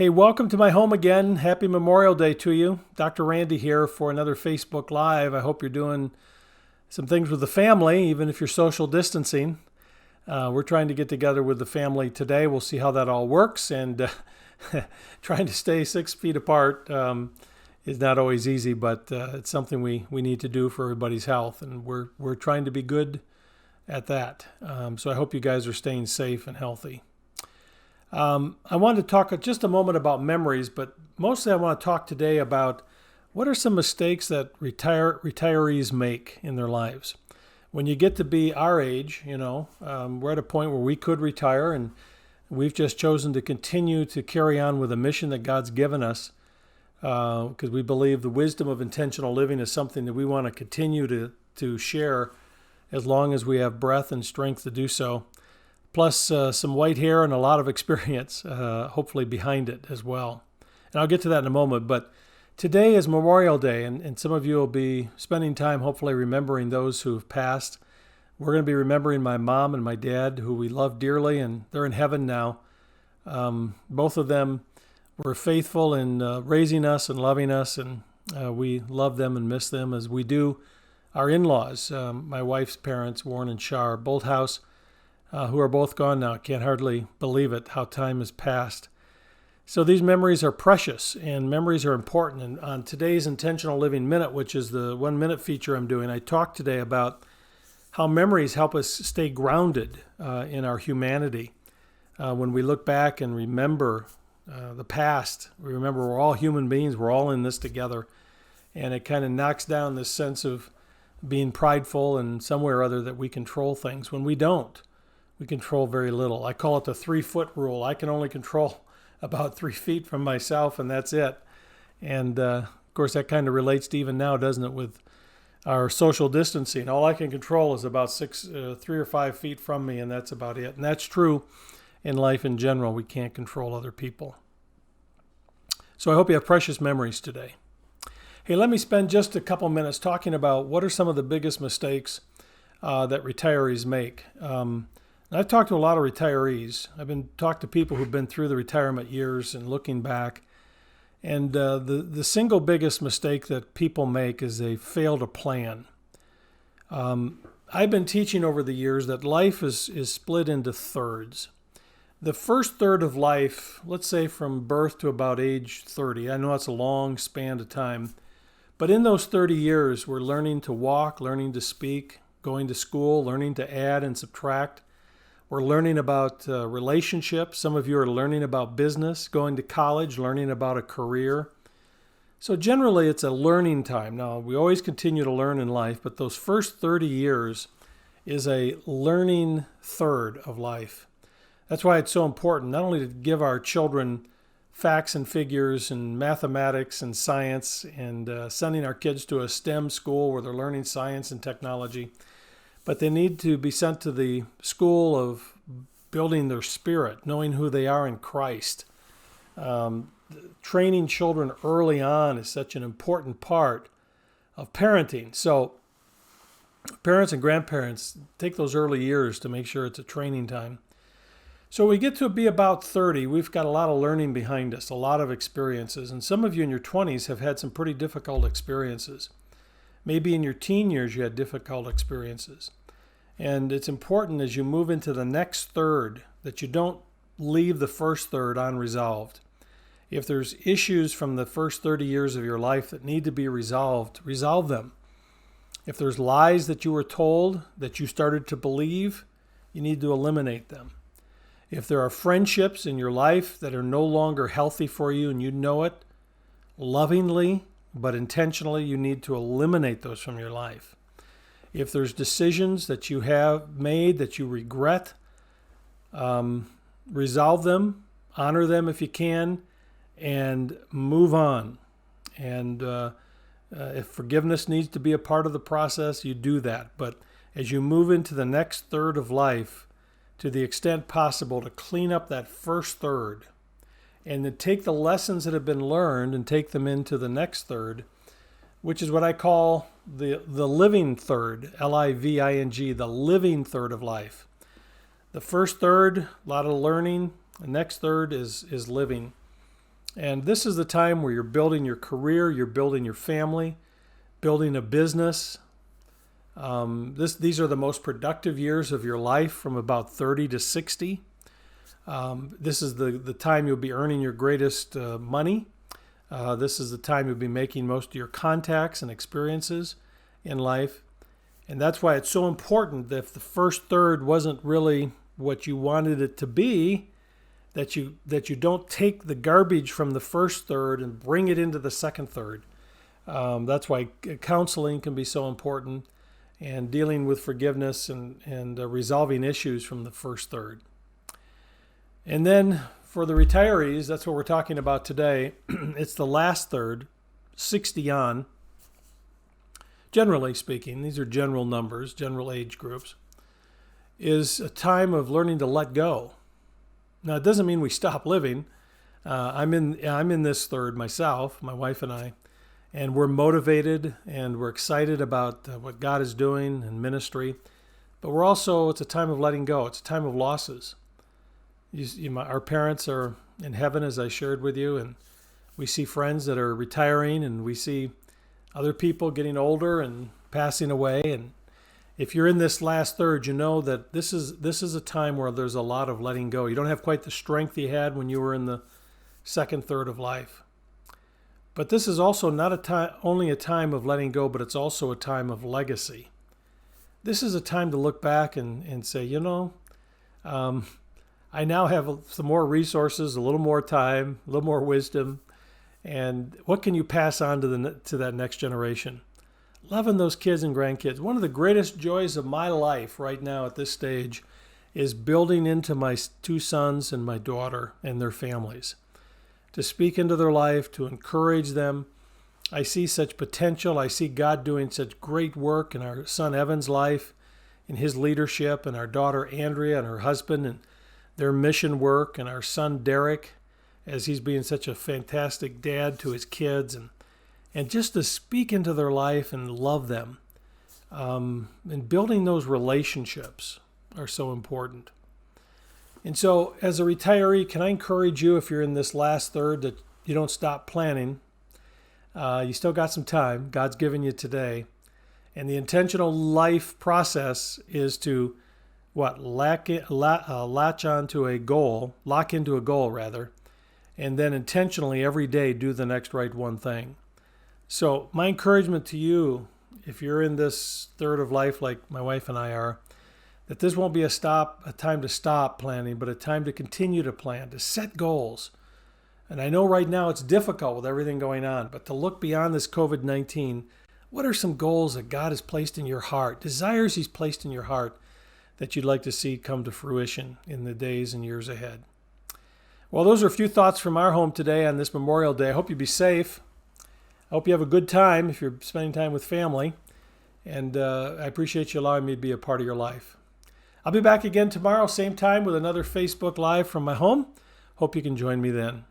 Hey, welcome to my home again. Happy Memorial Day to you. Dr. Randy here for another Facebook Live. I hope you're doing some things with the family, even if you're social distancing. We're trying to get together with the family today. We'll see how that all works. And trying to stay 6 feet apart is not always easy, but it's something we need to do for everybody's health. And we're trying to be good at that. So I hope you guys are staying safe and healthy. I wanted to talk just a moment about memories, but mostly I want to talk today about what are some mistakes that retirees make in their lives. When you get to be our age, we're at a point where we could retire, and we've just chosen to continue to carry on with a mission that God's given us because we believe the wisdom of intentional living is something that we want to continue to share as long as we have breath and strength to do so. Plus some white hair and a lot of experience, hopefully behind it as well. And I'll get to that in a moment, but today is Memorial Day, and some of you will be spending time hopefully remembering those who have passed. We're going to be remembering my mom and my dad, who we love dearly, and they're in heaven now. Both of them were faithful in raising us and loving us, and we love them and miss them as we do our in-laws, my wife's parents, Warren and Shar Bolthouse, who are both gone now. Can't hardly believe it, how time has passed. So these memories are precious, and memories are important. And on today's Intentional Living Minute, which is the 1 minute feature I'm doing, I talked today about how memories help us stay grounded in our humanity. When we look back and remember the past, we remember we're all human beings, we're all in this together. And it kind of knocks down this sense of being prideful and somewhere or other that we control things when we don't. We control very little. I call it the 3-foot rule. I can only control about 3 feet from myself, and that's it. And of course, that kind of relates to even now, doesn't it, with our social distancing. All I can control is about 3 or 5 feet from me, and that's about it. And that's true in life in general. We can't control other people. So I hope you have precious memories today. Hey, let me spend just a couple minutes talking about what are some of the biggest mistakes that retirees make. I've talked to a lot of retirees. I've talked to people who've been through the retirement years and looking back. And the single biggest mistake that people make is they fail to plan. I've been teaching over the years that life is split into thirds. The first third of life, let's say from birth to about age 30, I know that's a long span of time, but in those 30 years, we're learning to walk, learning to speak, going to school, learning to add and subtract. We're learning about relationships. Some of you are learning about business, going to college, learning about a career. So generally, it's a learning time. Now, we always continue to learn in life, but those first 30 years is a learning third of life. That's why it's so important not only to give our children facts and figures and mathematics and science and sending our kids to a STEM school where they're learning science and technology, but they need to be sent to the school of building their spirit, knowing who they are in Christ. Training children early on is such an important part of parenting. So parents and grandparents take those early years to make sure it's a training time. So we get to be about 30. We've got a lot of learning behind us, a lot of experiences. And some of you in your 20s have had some pretty difficult experiences. Maybe in your teen years you had difficult experiences. And it's important as you move into the next third that you don't leave the first third unresolved. If there's issues from the first 30 years of your life that need to be resolved, resolve them. If there's lies that you were told that you started to believe, you need to eliminate them. If there are friendships in your life that are no longer healthy for you and you know it, lovingly but intentionally, you need to eliminate those from your life. If there's decisions that you have made that you regret, resolve them, honor them if you can, and move on. And if forgiveness needs to be a part of the process, you do that. But as you move into the next third of life, to the extent possible, to clean up that first third and to take the lessons that have been learned and take them into the next third, which is what I call the living third, L-I-V-I-N-G, the living third of life. The first third, a lot of learning. The next third is living. And this is the time where you're building your career, you're building your family, building a business. These are the most productive years of your life from about 30 to 60. This is the time you'll be earning your greatest money. This is the time you'll be making most of your contacts and experiences in life. And that's why it's so important that if the first third wasn't really what you wanted it to be, that you don't take the garbage from the first third and bring it into the second third. That's why counseling can be so important, and dealing with forgiveness and resolving issues from the first third. And then for the retirees, that's what we're talking about today. It's the last third, 60 on. Generally speaking, these are general numbers, general age groups, is a time of learning to let go. Now, it doesn't mean we stop living. I'm in this third myself, my wife and I, and we're motivated and we're excited about what God is doing in ministry. But it's a time of letting go. It's a time of losses. Our parents are in heaven, as I shared with you, and we see friends that are retiring, and we see other people getting older and passing away. And if you're in this last third, you know that this is a time where there's a lot of letting go. You don't have quite the strength you had when you were in the second third of life. But this is also not only a time of letting go, but it's also a time of legacy. This is a time to look back and say, I now have some more resources, a little more time, a little more wisdom, and what can you pass on to that next generation? Loving those kids and grandkids. One of the greatest joys of my life right now at this stage is building into my 2 sons and my daughter and their families. To speak into their life, to encourage them. I see such potential. I see God doing such great work in our son Evan's life, in his leadership, and our daughter Andrea and her husband and their mission work, and our son Derek, as he's being such a fantastic dad to his kids, and just to speak into their life and love them. And building those relationships are so important. And so as a retiree, can I encourage you, if you're in this last third, that you don't stop planning. You still got some time. God's given you today. And the intentional life process is to lock into a goal, and then intentionally every day do the next right one thing. So my encouragement to you, if you're in this third of life like my wife and I are, that this won't be a time to stop planning, but a time to continue to plan, to set goals. And I know right now it's difficult with everything going on, but to look beyond this COVID-19, what are some goals that God has placed in your heart, desires He's placed in your heart that you'd like to see come to fruition in the days and years ahead? Well, those are a few thoughts from our home today on this Memorial Day. I hope you be safe. I hope you have a good time if you're spending time with family. And I appreciate you allowing me to be a part of your life. I'll be back again tomorrow, same time, with another Facebook Live from my home. Hope you can join me then.